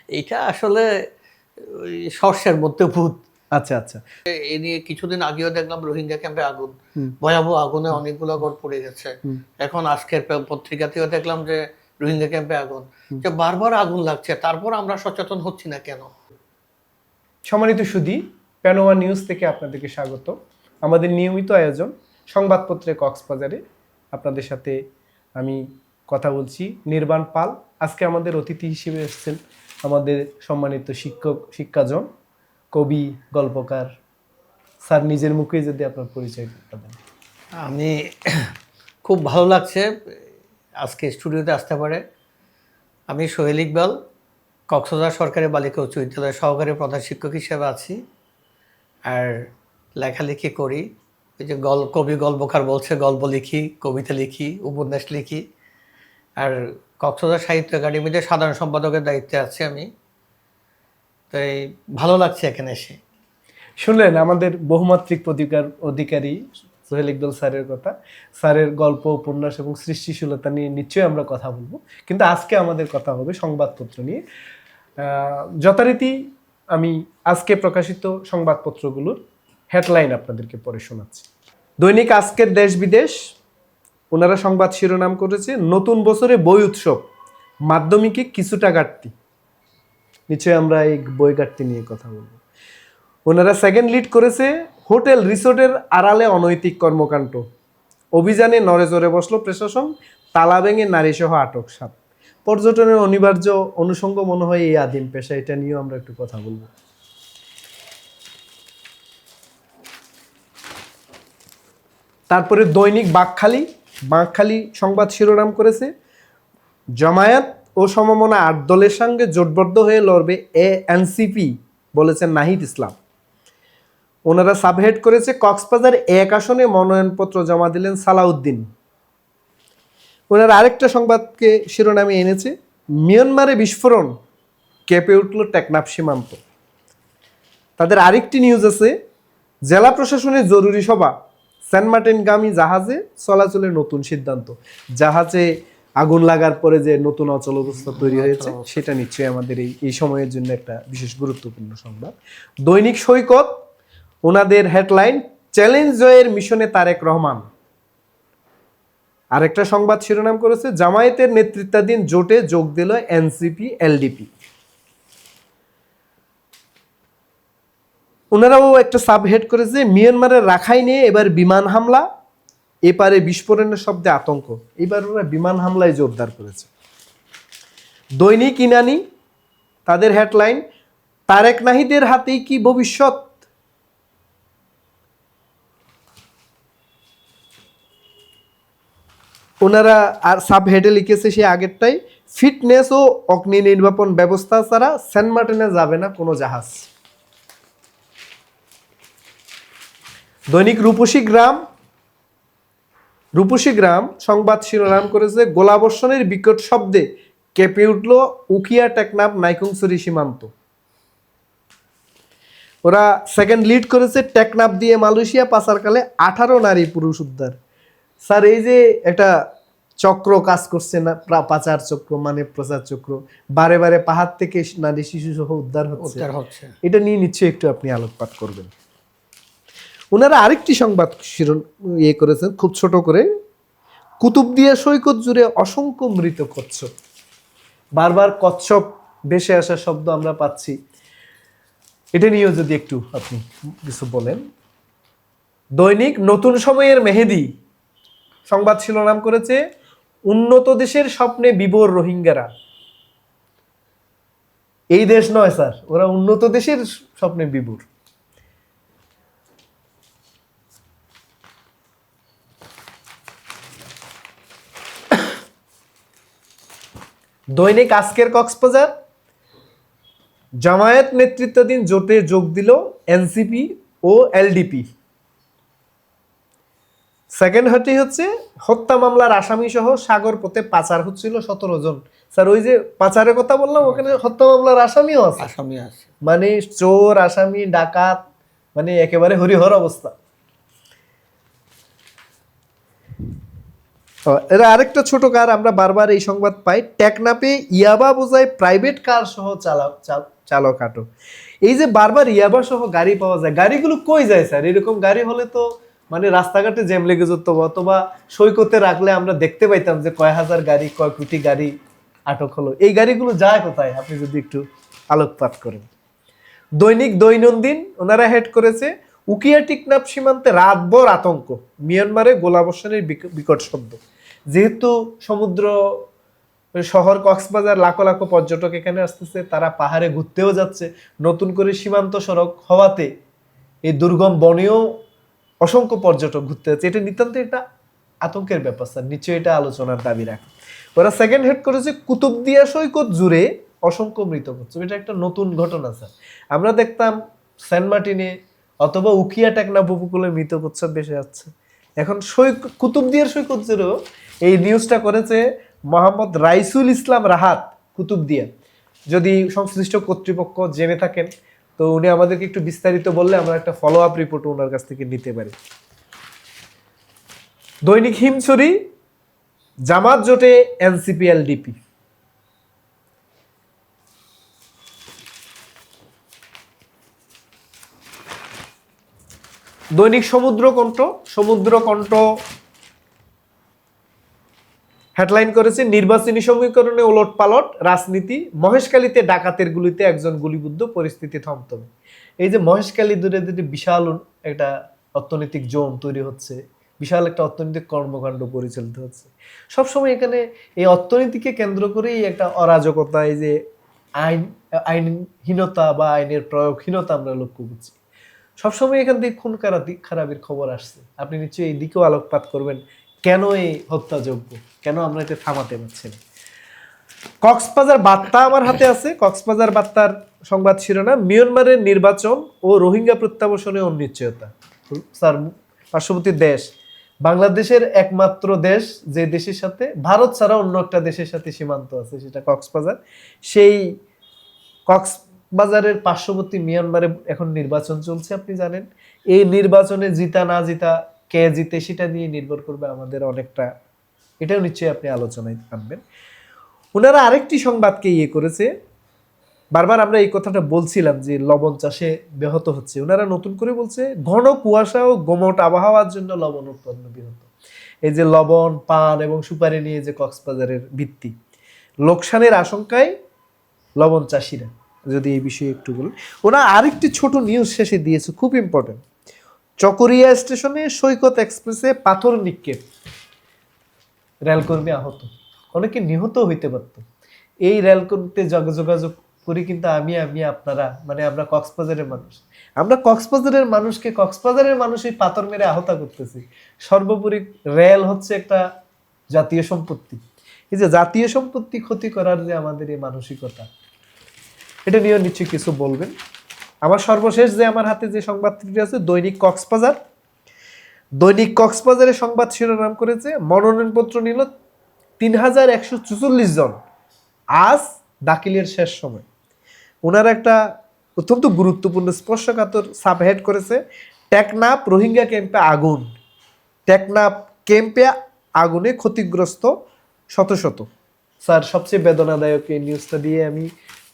এটা আসলে ওই শস্যের মধ্যে ভূত। আচ্ছা আচ্ছা। এ নিয়ে কিছুদিন আগেও দেখলাম রোহিঙ্গা ক্যাম্পে আগুন, ভয়াবহ আগুনে অনেকগুলো ঘর পড়ে গেছে। এখন আজকের পত্রিকাতেও দেখলাম যে রোহিঙ্গা ক্যাম্পে আগুন, যে বারবার আগুন লাগছে, তারপর আমরা সচেতন হচ্ছি না কেন? সম্মানিত সুধী, প্যানোয়া নিউজ থেকে আপনাদেরকে স্বাগত। আমাদের নিয়মিত আয়োজন সংবাদপত্রে কক্সবাজারে আপনাদের সাথে আমি কথা বলছি, নির্বাণ পাল। আজকে আমাদের অতিথি হিসেবে এসেছেন আমাদের সম্মানিত শিক্ষাজন, কবি, গল্পকার। স্যার, নিজের মুখেই যদি আপনার পরিচয় দেন। আমি খুব ভালো লাগছে আজকে স্টুডিওতে আসতে পারে। আমি সোহেল ইকবাল, কক্সবাজার সরকারি বালিকা উচ্চ বিদ্যালয়ের সহকারী প্রধান শিক্ষক হিসেবে আছি, আর লেখালেখি করি। ওই যে কবি গল্পকার বলছে, গল্প লিখি, কবিতা লিখি, উপন্যাস লিখি। আর কক্সবাজার সাহিত্য একাডেমিতে সাধারণ সম্পাদকের দায়িত্বে আছি আমি। তাই ভালো লাগছে এখানে এসে। শুনলেন আমাদের বহুমাত্রিক অধিকারী সোহেল ইকবাল স্যারের কথা। স্যারের গল্প, উপন্যাস এবং সৃষ্টিশীলতা নিয়ে নিশ্চয়ই আমরা কথা বলবো, কিন্তু আজকে আমাদের কথা হবে সংবাদপত্র নিয়ে। যথারীতি আমি আজকে প্রকাশিত সংবাদপত্রগুলোর হেডলাইন আপনাদেরকে পড়ে শোনাচ্ছি। দৈনিক আজকের দেশ বিদেশ, ওনারা সংবাদ শিরোনাম করেছে নতুন বছরে বই উৎসব, মাধ্যমিকে কিছুটা ঘাটতি। নিশ্চয়ই আমরা এই বই ঘাটতি নিয়ে কথা বলবো। ওনারা সেকেন্ড লিড করেছে হোটেল রিসোর্টের আড়ালে অনৈতিক কর্মকাণ্ড, অভিযানে নড়েচড়ে বসলো প্রশাসন, তালা ভেঙে নারীসহ আটক 7। পর্যটনের অনিবার্য অনুষঙ্গ মনে হয় এই আদিম পেশা, এটা নিয়েও আমরা একটু কথা বলবো। তারপরে দৈনিক বাঁকখালী সংবাদ শিরোনাম করেছে জামায়াত ও সমমনা 8 দলের সঙ্গে জোটবদ্ধ হয়ে লড়বে এনসিপি, বলেছেন নাহিদ ইসলাম। ওনারা সাবহেড করেছে কক্সবাজার 1 আসনে মনোনয়নপত্র জমা দিলেন সালাউদ্দিন। ওনারা আরেকটা সংবাদকে শিরোনামে এনেছে মিয়ানমারে বিস্ফোরণ, কেঁপে উঠল টেকনাফ সীমান্ত। তাদের আরেকটি নিউজ আছে জেলা প্রশাসনের জরুরি সভা, সেন্ট মার্টিনগামী জাহাজে চলাচলের নতুন সিদ্ধান্ত। জাহাজে আগুন লাগার পরে যে নতুন অচল অবস্থা তৈরি হয়েছে, সেটা নিশ্চয়ই আমাদের এই সময়ের জন্য একটা বিশেষ গুরুত্বপূর্ণ সংবাদ। দৈনিক সৈকত, ওনাদের হেডলাইন চ্যালেঞ্জ জয়ের মিশনে তারেক রহমান। আরেকটা সংবাদ শিরোনাম করেছে জামায়াতের নেতৃত্বাধীন জোটে যোগ দিল এনসিপি এলডিপি। ওনারাও একটা সাবহেড করেছে মিয়ানমারের রাখাইনে এবার বিমান হামলা, এপারে বিস্ফোরণের শব্দে আতঙ্ক। এবার ওরা বিমান হামলায় জোরদার করেছে। দৈনিক ইনানি, তাদের হেডলাইন তারেক নাহিদের হাতেই কি ভবিষ্যৎ। ওনারা আর সাবহেডে লিখেছে সে আগেরটাই ফিটনেস ও অগ্নি নির্বাপন ব্যবস্থা ছাড়া সেন্ট মার্টিনে যাবে না কোনো জাহাজ। দৈনিক রূপসী গ্রাম সংবাদ শিরোনাম করেছে গোলাবর্ষণের বিকট শব্দে কেঁপে উঠল উখিয়া টেকনাফ নাইকুংছড়ি সীমান্ত। ওরা সেকেন্ড লিড করেছে টেকনাফ দিয়ে মালয়েশিয়া পাচারকালে 18 নারী পুরুষ উদ্ধার। স্যার, এই যে একটা চক্র কাজ করছে না, পাচার চক্র মানে প্রচার চক্র, বারে বারে পাহাড় থেকে নারী শিশু সহ উদ্ধার হচ্ছে, এটা নিয়ে নিশ্চয়ই একটু আপনি আলোকপাত করবেন। ওনারা আরেকটি সংবাদ করেছেন খুব ছোট করে, কুতুবদিয়া সৈকত জুড়ে অসংখ্য মৃত কচ্ছপ। বারবার কচ্ছপ ভেসে আসা শব্দ আমরা পাচ্ছি, এটা নিয়েও যদি একটু আপনি কিছু বলেন। দৈনিক নতুন সময়ের মেহেদি সংবাদ শিরোনাম করেছে উন্নত দেশের স্বপ্নে বিভোর রোহিঙ্গারা। এই দেশ নয় স্যার, ওরা উন্নত দেশের স্বপ্নে বিভোর। দৈনিক আজকের কক্সবাজার, জামায়াত নেতৃত্বাধীন জোটে যোগ দিল এনসিপি ও এলডিপি। সেকেন্ড হচ্ছে হত্যা মামলার আসামি সহ সাগর পথে পাচার হচ্ছিল 17 জন। স্যার, ওই যে পাচারের কথা বললাম, ওখানে হত্যা মামলার আসামিও আছে। মানে চোর, আসামি, ডাকাত, মানে একেবারে হরিহর অবস্থা। এরা আরেকটা ছোট কার আমরা বারবার এই সংবাদ পাই, টেকনাপে ইয়াবা বোঝায় প্রাইভেট কার সহ চালক আটক। এই যে বারবার ইয়াবা সহ গাড়ি পাওয়া যায়, গাড়িগুলো কই যায় স্যার? এরকম গাড়ি হলে তো মানে রাস্তাঘাটে জ্যাম লেগে যেত, অথবা সৈকতে রাখলে আমরা দেখতে পাইতাম যে কয় হাজার গাড়ি, কয় কোটি গাড়ি আটক হলো। এই গাড়িগুলো যায় কোথায়, আপনি যদি একটু আলোকপাত করেন। দৈনন্দিন ওনারা হেড করেছে উকিয়া টেকনাফ সীমান্তে রাতভর আতঙ্ক, মিয়ানমারে গোলাবর্ষণের বিকট শব্দ। যেহেতু সমুদ্র শহর কক্সবাজার, লাখো লাখো পর্যটক এখানে আসতেছে, তারা পাহাড়ে ঘুরতেও যাচ্ছে, নতুন করে সীমান্ত সড়ক হওয়াতে এই দুর্গম বনেও অসংখ্য পর্যটক ঘুরতে যাচ্ছে। এটা নিতান্ত একটা আতঙ্কের ব্যাপার স্যার, নিশ্চয়ই এটা আলোচনার দাবি রাখে। ওরা সেকেন্ড হেড করেছে কুতুবদিয়া সৈকত জুড়ে অসংখ্য মৃত কচ্ছপ। এটা একটা নতুন ঘটনা স্যার। আমরা দেখতাম সেন্ট মার্টিনে অথবা উকিয়া টেকনাফ উপকূলে মৃত কচ্ছপ বেশি যাচ্ছে, এখন কুতুবদিয়ার সৈকত জুড়েও এই নিউজটা করেছে মোহাম্মদ রাইসুল ইসলাম রাহাত কুতুবদিয়া। যদি সংশ্লিষ্ট কর্তৃপক্ষ জেনে থাকেন তো উনি আমাদেরকে একটু বিস্তারিত বললে আমরা একটা ফলো আপ রিপোর্ট ওনার কাছ থেকে নিতে পারি। দৈনিক হিমছড়ি, জামাত জোটে এনসিপি এলডিপি। দৈনিক সমুদ্রকণ্ঠ হেডলাইন করেছে নির্বাচনী সমীকরণে ওলটপালট রাজনীতি, মহেশখালীতে ডাকাতের গুলিতে একজন গুলিবিদ্ধ, পরিস্থিতি থমথমে। এই যে মহেশখালী দূরে দূরে বিশাল একটা অর্থনৈতিক জোন তৈরি হচ্ছে, বিশাল একটা অর্থনৈতিক কর্মকাণ্ড পরিচালিত হচ্ছে। সবসময় এখানে এই অর্থনীতিকে কেন্দ্র করেই একটা অরাজকতা, এই যে আইনহীনতা বা আইনের প্রয়োগহীনতা আমরা লক্ষ্য করছি। সবসময় এখান থেকে খুন খারাপির খবর আসছে। আপনি নিশ্চয়ই এই দিকেও আলোকপাত করবেন, কেন এই হত্যাযোগ্য, কেন আমরা এটা থামাতে পারছি না। কক্সবাজার বার্তা আমার হাতে আছে। কক্সবাজার বার্তার সংবাদ শিরোনাম, মিয়ানমারের নির্বাচন ও রোহিঙ্গা প্রত্যাবাসনে অনিশ্চয়তা। স্যার, পার্শ্ববর্তী দেশ বাংলাদেশের একমাত্র দেশ যে দেশের সাথে ভারত ছাড়া অন্য একটা দেশের সাথে সীমান্ত আছে, সেটা কক্সবাজার। সেই কক্সবাজারের পার্শ্ববর্তী মিয়ানমারে এখন নির্বাচন চলছে, আপনি জানেন। এই নির্বাচনে জিতা না জিতা, কে জিতে, সেটা নিয়ে নির্ভর করবে আমাদের অনেকটা, এটাও নিশ্চয়ই আপনি আলোচনায় আনবেন। ওনারা আরেকটি সংবাদকে করেছে, বারবার আমরা এই কথাটা বলছিলাম যে লবণ চাষে ব্যাহত হচ্ছে, ওনারা নতুন করে বলছে ঘন কুয়াশা ও গোমট আবহাওয়ার জন্য লবণ উৎপন্ন ব্যাহত। এই যে লবণ, পান এবং সুপারি নিয়ে যে কক্সবাজারের ভিত্তি, লোকসানের আশঙ্কায় লবণ চাষিরা, যদি এই বিষয়ে একটু বলেন। ওরা আরেকটি ছোট নিউজ শেষে দিয়েছে, খুব ইম্পর্টেন্ট। চকরিয়া স্টেশনে সৈকত এক্সপ্রেসে পাথর নিক্ষেপ, রেলকর্মী আহত, অনেকে নিহত হইতে পারত। এই রেলকর্মীতে যোগাযোগ করি কিন্তু আমি আপনারা, মানে আমরা কক্সবাজারের মানুষ এই পাথর মেরে আহত করতেছি। সর্বোপরি রেল হচ্ছে একটা জাতীয় সম্পত্তি। এই যে জাতীয় সম্পত্তি ক্ষতি করার যে আমাদের এই মানসিকতা, এটা নিয়ে নিশ্চয়ই কিছু বলবেন। আমার সর্বশেষ যে আমার হাতে যে সংবাদটি আছে, দৈনিক কক্সবাজারের সংবাদ শিরোনাম করেছে মনোনয়নপত্র নিল 3144 জন, আজ দাখিলের শেষ সময়। ওনারা একটা অত্যন্ত গুরুত্বপূর্ণ স্পর্শকাতর সাবহেড করেছে, টেকনাফ রোহিঙ্গা ক্যাম্পে আগুন, টেকনাফ ক্যাম্পে আগুনে ক্ষতিগ্রস্ত শত শত। স্যার, সবচেয়ে বেদনাদায়ক এই নিউজটা দিয়ে আমি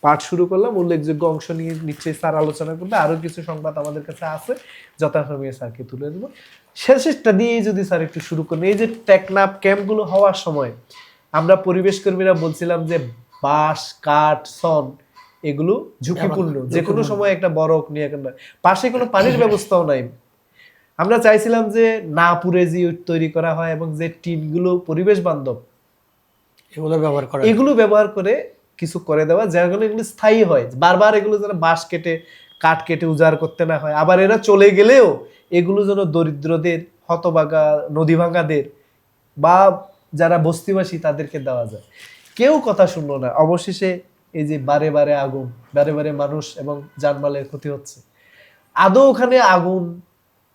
পাঠ শুরু করলাম। উল্লেখযোগ্য অংশ নিয়ে নিশ্চয়ই স্যার আলোচনা করবে, আরও কিছু সংবাদ আমাদের কাছে আছে, যথাক্রমে স্যারকে তুলে দেবো। শেষেরটা দিয়েই যদি স্যার একটু শুরু করেন, এই যে টেকনাফ ক্যাম্পগুলো হওয়ার সময় আমরা পরিবেশ কর্মীরা বলছিলাম যে বাঁশ, কাঠ, সন এগুলো ঝুঁকিপূর্ণ, যে কোনো সময় একটা বড় অগ্নি, পাশে কোনো পানির ব্যবস্থাও নাই। আমরা চাইছিলাম যে না পুড়ে যে তৈরি করা হয় এবং যে টিনগুলো পরিবেশ বান্ধব, এগুলো ব্যবহার করে কিছু করে দেওয়া, যেগুলো এগুলো স্থায়ী হয়, বারবার এগুলো যেন বাঁশ কেটে কাঠ কেটে উজাড় করতে না হয়। আবার এরা চলে গেলেও এগুলো যেন দরিদ্রদের, হতভাগা, নদী ভাঙাদের বা যারা বস্তিবাসী তাদেরকে দেওয়া যায়। কেউ কথা শুনলো না। অবশেষে এই যে বারে বারে আগুন, বারে বারে মানুষ এবং জানমালের ক্ষতি হচ্ছে। আদৌ ওখানে আগুন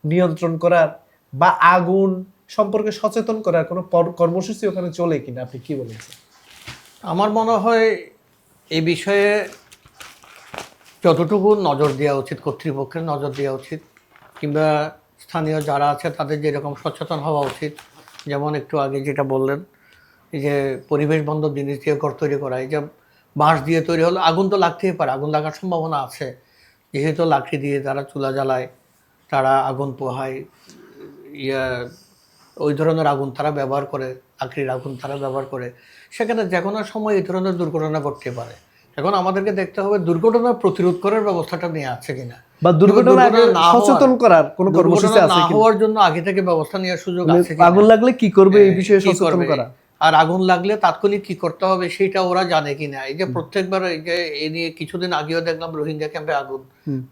নিয়ন্ত্রণ করার বা আগুন সম্পর্কে সচেতন করার কোনো কর্মসূচি ওখানে চলে কিনা, আপনি কি বলেছেন? আমার মনে হয় এই বিষয়ে যতটুকু নজর দেওয়া উচিত, কর্তৃপক্ষের নজর দেওয়া উচিত, কিংবা স্থানীয় যারা আছে তাদের যেরকম সচেতন হওয়া উচিত, যেমন একটু আগে যেটা বললেন, এই যে পরিবেশ বান্ধব জিনিস দিয়ে ঘর তৈরি করা, এই যে বাঁশ দিয়ে তৈরি হলো, আগুন তো লাগতেই পারে, আগুন লাগার সম্ভাবনা আছে, যেহেতু লাকড়ি দিয়ে তারা চুলা জ্বালায়, তারা আগুন পোহায়, ইয়া ওই ধরনের আগুন তারা ব্যবহার করে, লাকড়ির আগুন তারা ব্যবহার করে, সেখানে যে কোনো সময় এই ধরনের দুর্ঘটনা ঘটতে পারে। এখন আমাদেরকে দেখতে হবে দুর্ঘটনা প্রতিরোধ করার ব্যবস্থাটা নিয়ে আছে কিনা, বা দুর্ঘটনা আগে সচেতন করার কোনো কর্মসূচি আছে না কিনা, হওয়ার জন্য আগে থেকে ব্যবস্থা নেওয়ার সুযোগ আছে আগুন কিনা, লাগলে কি করবে এই বিষয়ে কি সচেতন করবে, করা। আর আগুন লাগলে তাৎক্ষণিক কি করতে হবে সেটা ওরা জানে কিনা। এই যে প্রত্যেকবার এই যে এই নিয়ে কিছুদিন আগেও দেখলাম রোহিঙ্গা ক্যাম্পে আগুন,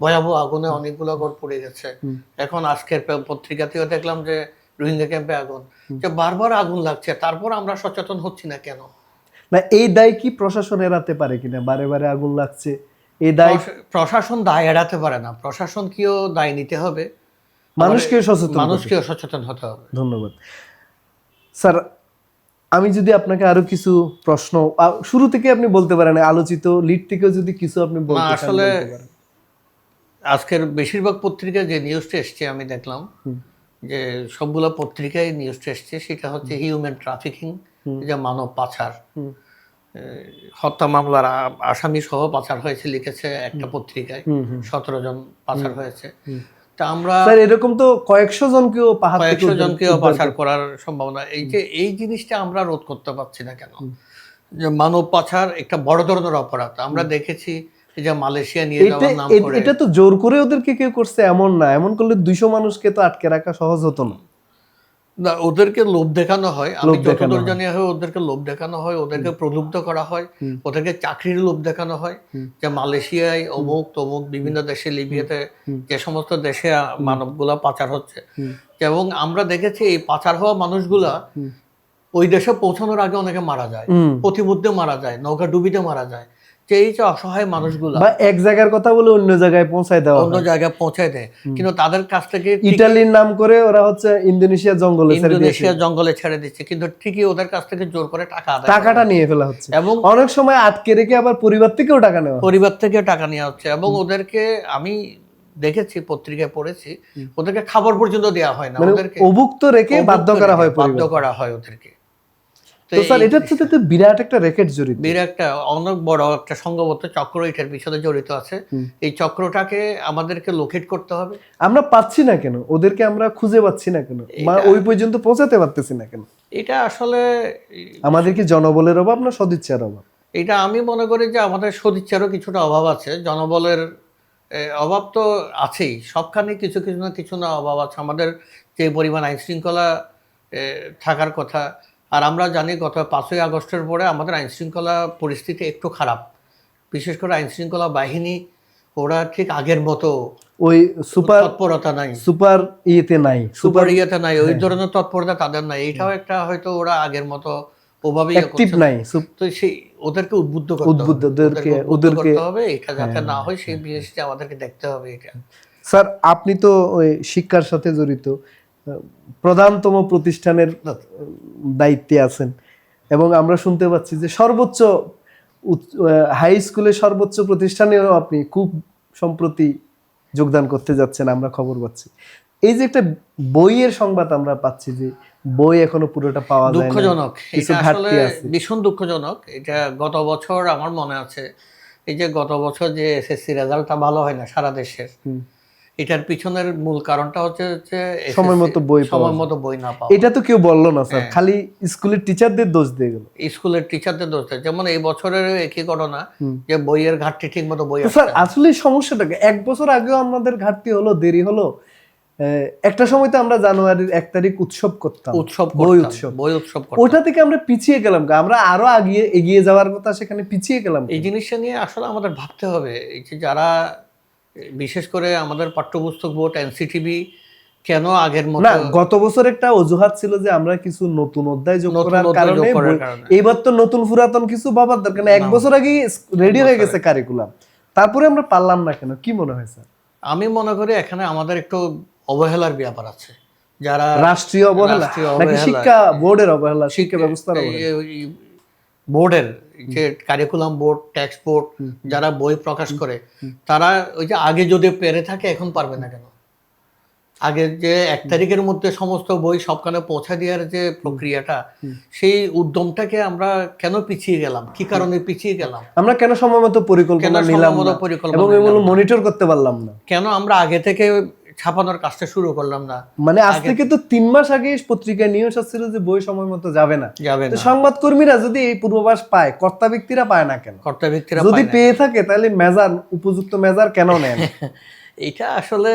ভয়াবহ আগুনে অনেকগুলো ঘর পড়ে গেছে। এখন আজকের পত্রিকাতেও দেখলাম যে রোহিঙ্গা ক্যাম্পে আগুন, যে বারবার আগুন লাগছে, তারপর আমরা সচেতন হচ্ছি না কেন? না এই দায় কি প্রশাসন এড়াতে পারে কিনা, বারে বারে আগুন লাগছে এই দায় প্রশাসন দায় এড়াতে পারে না, প্রশাসনকেও দায় নিতে হবে, মানুষকেও সচেতন মানুষকেও সচেতন হতে হবে। ধন্যবাদ স্যার। আমি যদি আপনাকে আরো কিছু প্রশ্ন শুরু থেকে আপনি বলতে পারেন, আলোচিত লিড থেকেও যদি কিছু আপনি বলতে চান আসলে বলতে পারেন। আজকের বেশিরভাগ পত্রিকায় যে নিউজটা এসছে আমি দেখলাম যে সবগুলো পত্রিকায় নিউজটা এসছে, সেটা হচ্ছে হিউম্যান ট্রাফিকিং, যে মানব পাচার, হত্যা মামলার আসামি সহ পাচার হয়েছে লিখেছে একটা পত্রিকায়, 17 জন পাচার হয়েছে। তা আমরা স্যার এরকম তো কয়েকশো জনকেও পাহাড় থেকে কয়েকশো জনকেও পাচার করার সম্ভাবনা, এই যে এই জিনিসটা আমরা রোধ করতে পারছি না কেন? যে মানব পাচার একটা বড় ধরনের অপরাধ, আমরা দেখেছি এই যে মালয়েশিয়া নিয়ে যাওয়ার নাম করে, এটা তো জোর করে ওদেরকে কেউ করছে এমন না, এমন করলে 200 মানুষকে তো আটকে রাখা সহজ হতো না। না, ওদেরকে লোভ দেখানো হয়, আমি যতদূর জানি হয় ওদেরকে লোভ দেখানো হয়, ওদেরকে প্রলুব্ধ করা হয়, ওদেরকে চাকরির লোভ দেখানো হয়, যে মালয়েশিয়ায় অমুক তমুক বিভিন্ন দেশে, লিবিয়াতে, যে সমস্ত দেশে মানবগুলা পাচার হচ্ছে, এবং আমরা দেখেছি এই পাচার হওয়া মানুষগুলা ওই দেশে পৌঁছানোর আগে অনেকে মারা যায়, পথিমধ্যে মারা যায়, নৌকা ডুবিতে মারা যায়, যে এই যে অসহায় মানুষগুলা বা এক জায়গার কথা বলে অন্য জায়গায় পৌঁছায় দেওয়া, অন্য জায়গায় পৌঁছায় দেয়, কিন্তু তাদের কাছ থেকে ইতালির নাম করে ওরা হচ্ছে ইন্দোনেশিয়া জঙ্গলে ছেড়ে দিচ্ছে, কিন্তু ঠিকই ওদের কাছ থেকে জোর করে টাকাটা নিয়ে ফেলা হচ্ছে, এবং অনেক সময় আটকে রেখে আবার পরিবার থেকেও টাকা নেওয়া হচ্ছে, এবং ওদেরকে আমি দেখেছি, পত্রিকায় পড়েছি, ওদেরকে খাবার পর্যন্ত দেওয়া হয় না, ওদেরকে অভুক্ত রেখে বাধ্য করা হয় ওদেরকে। তো স্যার এটার সাথে তো বিরাট একটা র্যাকেট জড়িত, বিরাট একটা অনেক বড় একটা সংঘবদ্ধ চক্র এটার পিছনে জড়িত আছে। এই চক্রটাকে আমাদেরকে লোকেট করতে হবে। আমরা পাচ্ছি না কেন ওদেরকে, আমরা খুঁজে পাচ্ছি না কেন, ওই পর্যন্ত পৌঁছাতে পারতেছি না কেন? এটা আসলে আমাদের কি জনবলের অভাব না সদিচ্ছার অভাব? এটা আমি মনে করি যে আমাদের সদিচ্ছারও কিছুটা অভাব আছে, জনবলের অভাব তো আছেই, সবখানে কিছু কিছু না কিছু না অভাব আছে। আমাদের যে পরিমাণ আইন শৃঙ্খলা থাকার কথা, আর আমরা জানি গত 5ই আগস্টের পরে আমাদের আইন শৃঙ্খলা পরিস্থিতি একটু খারাপ, বিশেষ করে আইন শৃঙ্খলা বাহিনী ওরা ঠিক আগের মতো ওই সুপার তৎপরতা নাই, সুপার ইয়েতে নাই, ওই ধরনের তৎপরতা তাদের নাই। এটাও একটা হয়তো ওরা আগের মতো ওভাবে অ্যাক্টিভ নাই, তো সেই ওদেরকে উদ্বুদ্ধ করতে হবে, এটা যাতে না হয় সেই বিষয়টা আমাদেরকে দেখতে হবে। এটা স্যার আপনি তো ওই শিক্ষার সাথে জড়িত প্রধানতম প্রতিষ্ঠানের দায়িত্বে আছেন, এবং আমরা শুনতে পাচ্ছি যে সর্বোচ্চ হাই স্কুলের সর্বোচ্চ প্রতিষ্ঠানেও আপনি খুব সম্প্রতি যোগদান করতে যাচ্ছেন, আমরা খবর পাচ্ছি। এই যে একটা বইয়ের সংবাদ আমরা পাচ্ছি যে বই এখনো পুরোটা পাওয়া যায় না, দুঃখজনক, কিছু এটা আসলে ঘাটতি আছে, ভীষণ দুঃখজনক। এটা গত বছর আমার মনে আছে, এই যে গত বছর যে এসএসসি রেজাল্টটা ভালো হয় না সারা দেশের, এটার পিছনের মূল কারণটা হচ্ছে সময় মতো বই না পাওয়া। এটা তো কেউ বললো না স্যার, খালি স্কুলের টিচারদের দোষ দিয়ে গেল, স্কুলের টিচারদের দোষ দেয়। যেমন এই বছরের একই ঘটনা, যে বইয়ের ঘাটতি, ঠিক মতো বই স্যার আসলে সমস্যাটা 1 বছর আগেও আমাদের ঘাটতি হলো, দেরি হলো। একটা সময় তো আমরা জানুয়ারির 1 তারিখ উৎসব করতাম, বই উৎসব, ওটা থেকে আমরা পিছিয়ে গেলাম, আমরা আরো এগিয়ে যাওয়ার কথা, সেখানে পিছিয়ে গেলাম। এই জিনিসটা নিয়ে আসলে আমাদের ভাবতে হবে, এই যে যারা বিশেষ করে আমাদের পাঠ্যপুস্তক বোর্ড, এনসিটিবি কেন আগের মতো না, গত বছর একটা অজুহাত ছিল যে আমরা কিছু নতুন অধ্যায় যোগ করার কারণে, এইবার তো নতুন পুরাতন কিছু বাবার দরকার না, 1 বছর আগে রেডি হয়ে গেছে কারিকুলাম, তারপরে আমরা পারলাম না কেন? কি মনে হয় স্যার? আমি মনে করি এখানে আমাদের একটু অবহেলার ব্যাপার আছে, যারা রাষ্ট্রীয় অবহেলা নাকি শিক্ষা বোর্ডের অবহেলা, শিক্ষা ব্যবস্থার বোর্ডের যে কারিকুলাম বোর্ড, টেক্সট বোর্ড, যারা বই প্রকাশ করে, তারা ওই যে আগে যদি পেরে থাকে এখন পারবে না কেন? আগের যে 1 তারিখের মধ্যে সমস্ত বই সবখানে পৌঁছা দেওয়ার যে প্রক্রিয়াটা, সেই উদ্যমটাকে আমরা কেন পিছিয়ে গেলাম, কি কারণে পিছিয়ে গেলাম, আমরা কেন সময়মতো পরিকল্পনা কেন নিলাম সময়মতো না পরিকল্পনা এবং নিলাম এগুলো না? মনিটর করতে পারলাম না? কেন আমরা আগে থেকে ছাপানোর কাজটা শুরু করলাম না? মানে আজ থেকে তো 3 মাস আগে পত্রিকায় নিউজ আসছিল যে বই সময় মতো যাবে না। যাবে তো না, সংবাদ কর্মীরা যদি এই পূর্বাভাস পায়, কর্তা ব্যক্তিরা পায় না কেন? কর্তা ব্যক্তিরা যদি পায় না। পেয়ে থাকে তাহলে মেজার, উপযুক্ত মেজার কেন নেন? এটা আসলে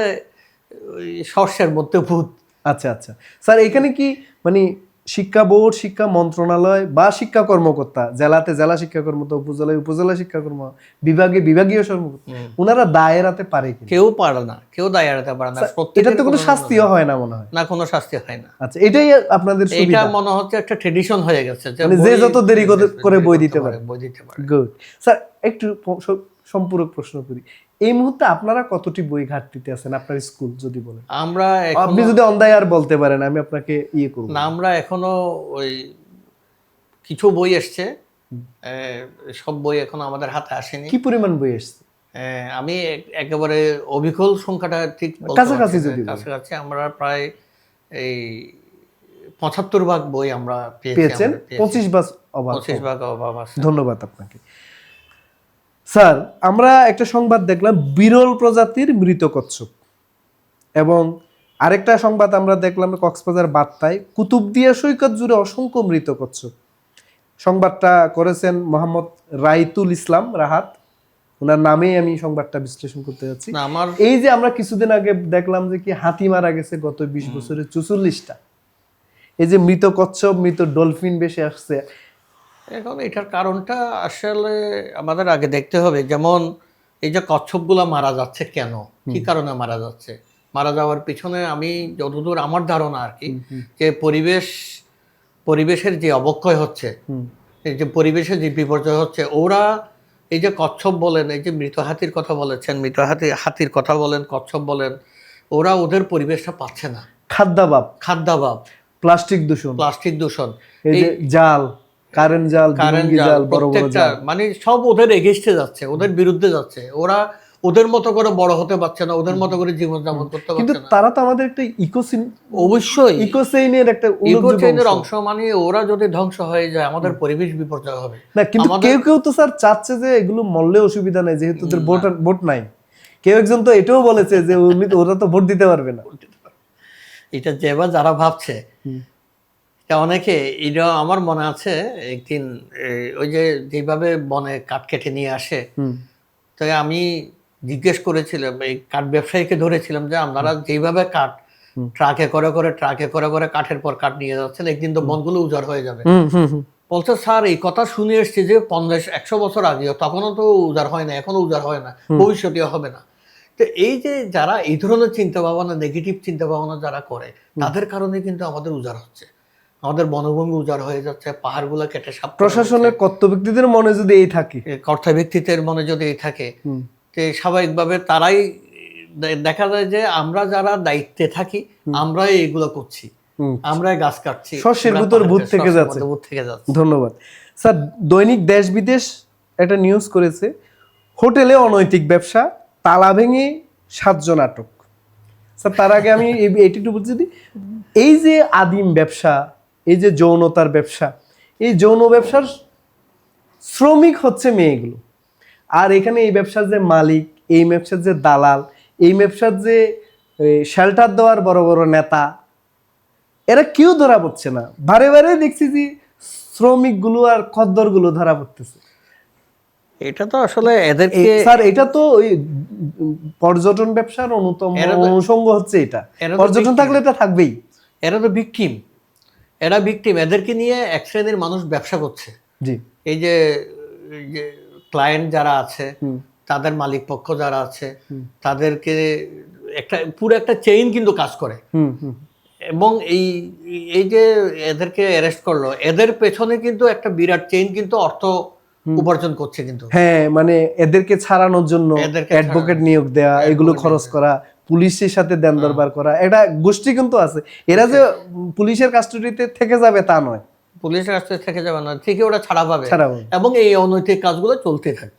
ওই শস্যের মধ্যে ভূত। আচ্ছা আচ্ছা স্যার, এখানে কি মানে শিক্ষা বোর্ড, শিক্ষা মন্ত্রণালয় বা শিক্ষা কর্মকর্তা, জেলাতে জেলা শিক্ষা কর্মকর্তা, উপজেলায় উপজেলা শিক্ষা কর্মকর্তা, বিভাগে বিভাগীয় কর্মকর্তা, ওনারা দায় এড়াতে পারে কি? কেউ পারে না, কেউ দায় এড়াতে পারে না। এটা প্রত্যেকের তো কোনো শাস্তিও হয় না মনে হয়। না, কোনো শাস্তি হয় না। আচ্ছা, এটাই আপনাদের এটা সুবিধা। মনে হচ্ছে একটা ট্রেডিশন হয়ে গেছে মানে যে যত দেরি করে বই দিতে পারে। বই দিতে পারে। গুড স্যার, একটু সম্পূরক প্রশ্ন করি, এই মুহূর্তে আপনারা কতটি বই ঘাটতিতে আছেন আপনার স্কুল যদি বলেন? আমরা আপনি যদি অন্যায় আর বলতে পারেন, আমি আপনাকে করব না। আমরা এখনো ওই কিছু বই এসছে, সব বই এখনো আমাদের হাতে আসেনি। কি পরিমাণ বই এসেছে? আমি একেবারে অবিকল সংখ্যাটা ঠিক বলতে কাছাকাছি পারছি না। যদি বলেন। কাছাকাছি আমরা প্রায় এই 75 ভাগ বই আমরা পেয়েছেন, 25 ভাগ অভাব। 25 ভাগ অভাব আছে। ধন্যবাদ আপনাকে। স্যার, আমরা একটা সংবাদ দেখলাম বিরল প্রজাতির মৃত কচ্ছপ, এবং আরেকটা সংবাদ আমরা দেখলাম কক্সবাজার বার্তায় কুতুবদিয়া সৈকত জুড়ে অসংখ্য মৃত কচ্ছপ। সংবাদটা করেছেন মোহাম্মদ রাইতুল ইসলাম রাহাত, ওনার নামেই আমি সংবাদটা বিশ্লেষণ করতে যাচ্ছি। না, আমার এই যে আমরা কিছুদিন আগে দেখলাম যে কি হাতি মারা গেছে গত 20 বছরে 44টা, এই যে মৃত কচ্ছপ, মৃত ডলফিন বেশি আসছে, এখন এটার কারণটা আসলে আমাদের আগে দেখতে হবে। যেমন এই যে কচ্ছপগুলো মারা যাচ্ছে কেন, কি কারণে মারা যাচ্ছে? মারা যাওয়ার পিছনে আমি যতদূর আমার ধারণা আর কি, যে পরিবেশের যে অবক্ষয় হচ্ছে, এই যে পরিবেশের যে বিপর্যয় হচ্ছে, ওরা এই যে কচ্ছপ বলেন, এই যে মৃত হাতির কথা বলেছেন, মৃত হাতির কথা বলেন, কচ্ছপ বলেন, ওরা ওদের পরিবেশটা পাচ্ছে না। খাদ্যাভাব, প্লাস্টিক দূষণ, এই যে জাল, কারেন্ট জাল, বড় বড় প্রত্যেকটা জাল, মানে সব ওদের এগেইনস্টে যাচ্ছে, ওদের বিরুদ্ধে যাচ্ছে। ওরা ওদের মতো করে বড় হতে পারছে না, ওদের মতো করে জীবনযাপন করতে কিন্তু পারছে না। তারা তো আমাদের একটা অবশ্যই ইকোচেইনের একটা ইকোচেইনের অংশ। মানে ওরা যদি ধ্বংস হয়ে যায়, আমাদের পরিবেশ বিপর্যয় হবে না। কিন্তু কেউ কেউ তো স্যার চাচ্ছে যে এগুলো মরলে অসুবিধা নাই, যেহেতু ওদের ভোট নাই। কেউ একজন তো এটাও বলেছে যে ওরা তো ভোট দিতে পারবে না। এটা যেবা যারা ভাবছে, অনেকে, এটা আমার মনে আছে একদিন ওই যে যেভাবে বনে কাঠ কেটে নিয়ে আসে, তো আমি জিজ্ঞেস করেছিলাম, এই কাঠ ব্যবসায়ীকে ধরেছিলাম যে আপনারা যেভাবে কাঠ ট্রাকে করে কাঠের পর কাঠ নিয়ে যাচ্ছেন, একদিন তো বনগুলো উজাড় হয়ে যাবে। বলছে স্যার, এই কথা শুনে এসছি যে 50-100 বছর আগে, তখনও তো উজাড় হয় না, এখনো উজাড় হয় না, ভবিষ্যতেও হবে না। তো এই যে যারা এই ধরনের চিন্তা ভাবনা, নেগেটিভ চিন্তা ভাবনা যারা করে, তাদের কারণে কিন্তু আমাদের উজাড় হচ্ছে, আমাদের বনভূমি উজাড় হয়ে যাচ্ছে, পাহাড়গুলো কেটে সাফ। প্রশাসনের কর্তা ব্যক্তিদের মনে যদি এই থাকে, কর্তা ব্যক্তিদের মনে যদি এই থাকে, তো স্বাভাবিকভাবে তারাই দেখা যায় যে আমরা যারা দায়িত্বে থাকি, আমরাই এগুলো করছি, আমরাই গাছ কাটছি, শস্যের ভিতর ভূত থেকে যাচ্ছে। ধন্যবাদ স্যার। দৈনিক দেশ বিদেশ একটা নিউজ করেছে, হোটেলে অনৈতিক ব্যবসা, তালা ভেঙে 7 জন আটক। স্যার, তার আগে আমি এইটুকু বলছি, এই যে আদিম ব্যবসা, এই যে যৌনতার ব্যবসা, এই যৌন ব্যবসার শ্রমিক হচ্ছে মেয়েগুলো, আর এখানে এই ব্যবসার যে মালিক, এই ব্যবসার যে দালাল, এই ব্যবসার যে শেল্টার দেওয়ার বড় বড় নেতা, এরা কেউ ধরা পড়ছে না। বারে বারে দেখছি যে শ্রমিকগুলো আর খদ্দরগুলো ধরা পড়তেছে। এটা তো আসলে এদেরকে, স্যার, এটা তো ওই পর্যটন ব্যবসার অন্যতম অনুষঙ্গ হচ্ছে। এটা পর্যটন থাকলে এটা থাকবেই। এরা তো ভিকটিম, এদেরকে নিয়ে এক শ্রেণীর মানুষ ব্যবসা করছে। জি, এই যে ক্লায়েন্ট যারা আছে, তাদের মালিক পক্ষ যারা আছে, তাদেরকে পুরো একটা চেইন কিন্তু কাজ করে। এবং এই যে এদেরকে অ্যারেস্ট করলো, এদের পেছনে কিন্তু একটা বিরাট চেইন কিন্তু অর্থ উপার্জন করছে কিন্তু। হ্যাঁ, মানে এদেরকে ছাড়ানোর জন্য অ্যাডভোকেট নিয়োগ দেয়া, এগুলো খরচ করা, পুলিশের সাথে দেন দরবার করা, এটা গোষ্ঠী কিন্তু আছে। এরা যে পুলিশের কাস্টডিতে থেকে যাবে তা নয়, পুলিশের কাছে থেকে যাবে না, ঠিকই ওরা ছাড়া পাবে, এবং এই অনৈতিক কাজগুলো চলতে থাকে।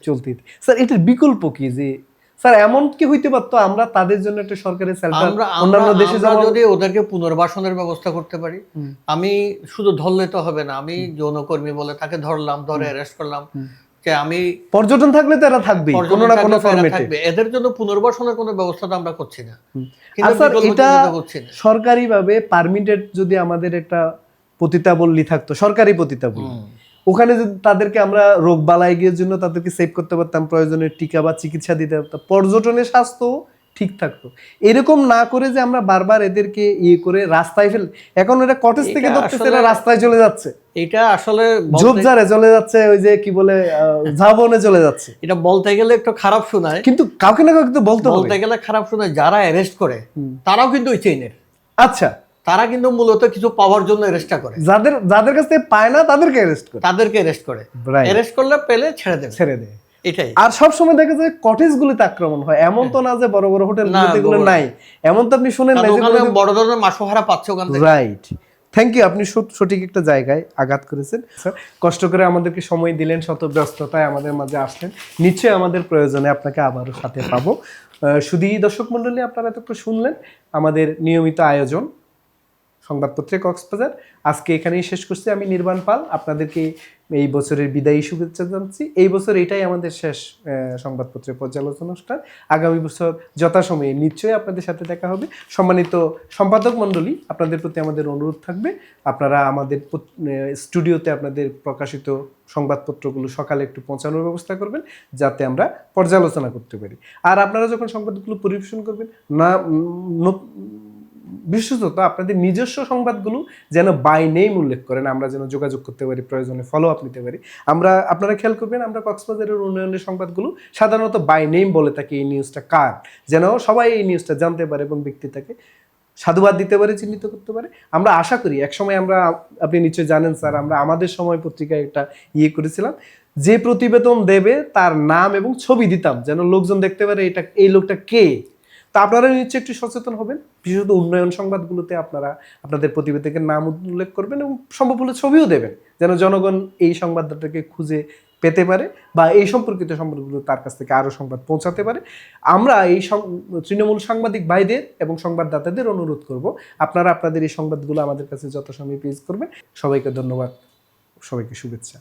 স্যার, এটার বিকল্প কি? যে স্যার এমন কি হইতে পারতো আমরা তাদের জন্য একটা সরকারি শেল্টার আমরা অন্যান্য দেশে আমরা যেমন যদি ওদেরকে পুনর্বাসনের ব্যবস্থা করতে পারি, আমি শুধু ধরলে তো হবে না, আমি যৌনকর্মী বলে তাকে ধরলাম, ধরে অ্যারেস্ট করলাম, যে আমি পর্যটন থাকলে তো এরা থাকবেই কোনো না কোনো ফরম্যাটে। থাকবে, এদের জন্য পুনর্বাসনের কোনো ব্যবস্থা তো আমরা করছি না, আর কিন্তু স্যার বিকল্প এটা চিন্তা করছি না। সরকারিভাবে পারমিটেড যদি আমাদের একটা পতিতাবল্লী থাকতো, সরকারি পতিতাবল্লী, ওখানে যদি তাদেরকে আমরা রোগ বালাই গিয়ে জন্য তাদেরকে সেভ করতে পারতাম, প্রয়োজনে টিকা বা চিকিৎসা দিতে পারতাম, পর্যটনের স্বাস্থ্য ঠিক থাকতো। এরকম না করে যে আমরা বারবার এদেরকে ইয়ে করে রাস্তায় ফেল, এখন এরা কটেজ থেকে এটা ধরতেছে, আসলে- এরা রাস্তায় চলে যাচ্ছে, এটা আসলে ঝোপঝাড়ে চলে যাচ্ছে, ওই যে কি বলে ঝাবনে চলে যাচ্ছে। এটা বলতে গেলে একটু খারাপ শোনায়, কিন্তু কাউকে না কাউকে তো বলতে হবে। বলতে গেলে খারাপ শোনায়, যারা অ্যারেস্ট করে তারাও কিন্তু ওই চেইনের, আচ্ছা, তারা কিন্তু মূলত কিছু পাওয়ার জন্য অ্যারেস্টটা করে, যাদের যাদের কাছ থেকে পায় না তাদেরকে অ্যারেস্ট করে, তাদেরকে অ্যারেস্ট করে, Right. অ্যারেস্ট করলে পেলে ছেড়ে দেবে, ছেড়ে দেয়। এটাই। আর সব সময় দেখা যায় কটেজ গুলিতে আক্রমণ হয়, এমন তো না যে বড় বড় হোটেল গুলোতে এগুলো নাই, এমন তো আপনি শুনেন না কারণ যে ওখানে বড় ধরনের মাসোহারা পাচ্ছে ওখান থেকে। রাইট। থ্যাংক ইউ, আপনি সঠিক একটা জায়গায় আঘাত করেছেন স্যার। কষ্ট করে আমাদেরকে সময় দিলেন, শত ব্যস্ততায় আমাদের মাঝে আসলেন, নিশ্চয়ই আমাদের প্রয়োজনে আপনাকে আবারও সাথে পাবো। শুধু দর্শক মণ্ডলী, আপনারা এতক্ষণ শুনলেন আমাদের নিয়মিত আয়োজন সংবাদপত্রে কক্সবাজার। আজকে এখানেই শেষ করছি। আমি নির্বাণ পাল, আপনাদেরকে এই বছরের বিদায়ী শুভেচ্ছা জানাচ্ছি। এই বছর এটাই আমাদের শেষ সংবাদপত্রের পর্যালোচনা অনুষ্ঠান। আগামী বছর যথাসময়ে নিশ্চয়ই আপনাদের সাথে দেখা হবে। সম্মানিত সম্পাদক মণ্ডলী, আপনাদের প্রতি আমাদের অনুরোধ থাকবে, আপনারা আমাদের স্টুডিওতে আপনাদের প্রকাশিত সংবাদপত্রগুলো সকালে একটু পৌঁছানোর ব্যবস্থা করবেন, যাতে আমরা পর্যালোচনা করতে পারি। আর আপনারা যখন সংবাদগুলো পরিবেশন করবেন না, বিশেষত আপনাদের নিজস্ব সংবাদগুলো যেন বাই নেম উল্লেখ করেন, আমরা যেন যোগাযোগ করতে পারি, প্রয়োজনে ফলো আপ নিতে পারি। আপনারা খেয়াল করবেন, আমরা কক্সবাজারের উন্নয়নের সংবাদগুলো সাধারণত বাই নেম বলে থাকি, এই নিউজটা কার, যেন সবাই এই নিউজটা জানতে পারে এবং ব্যক্তিটাকে সাধুবাদ দিতে পারে, চিহ্নিত করতে পারে। আমরা আশা করি একসময় আপনি নিশ্চয়ই জানেন স্যার, আমরা আমাদের সময় পত্রিকায় একটা ইয়ে করেছিলাম, যে প্রতিবেদন দেবে তার নাম এবং ছবি দিতাম, যেন লোকজন দেখতে পারে এই লোকটা কে। তা আপনারা নিশ্চয়ই একটু সচেতন হবেন, বিশেষত উন্নয়ন সংবাদগুলোতে আপনারা আপনাদের প্রতিবেদকের নাম উল্লেখ করবেন এবং সম্ভব হলে ছবিও দেবেন, যেন জনগণ এই সংবাদদাতাকে খুঁজে পেতে পারে বা এই সম্পর্কিত সংবাদগুলো তার কাছ থেকে আরও সংবাদ পৌঁছাতে পারে। আমরা এই তৃণমূল সাংবাদিক ভাইদের এবং সংবাদদাতাদের অনুরোধ করব, আপনারা আপনাদের এই সংবাদগুলো আমাদের কাছে যথাসময়ে পেশ করবেন। সবাইকে ধন্যবাদ, সবাইকে শুভেচ্ছা।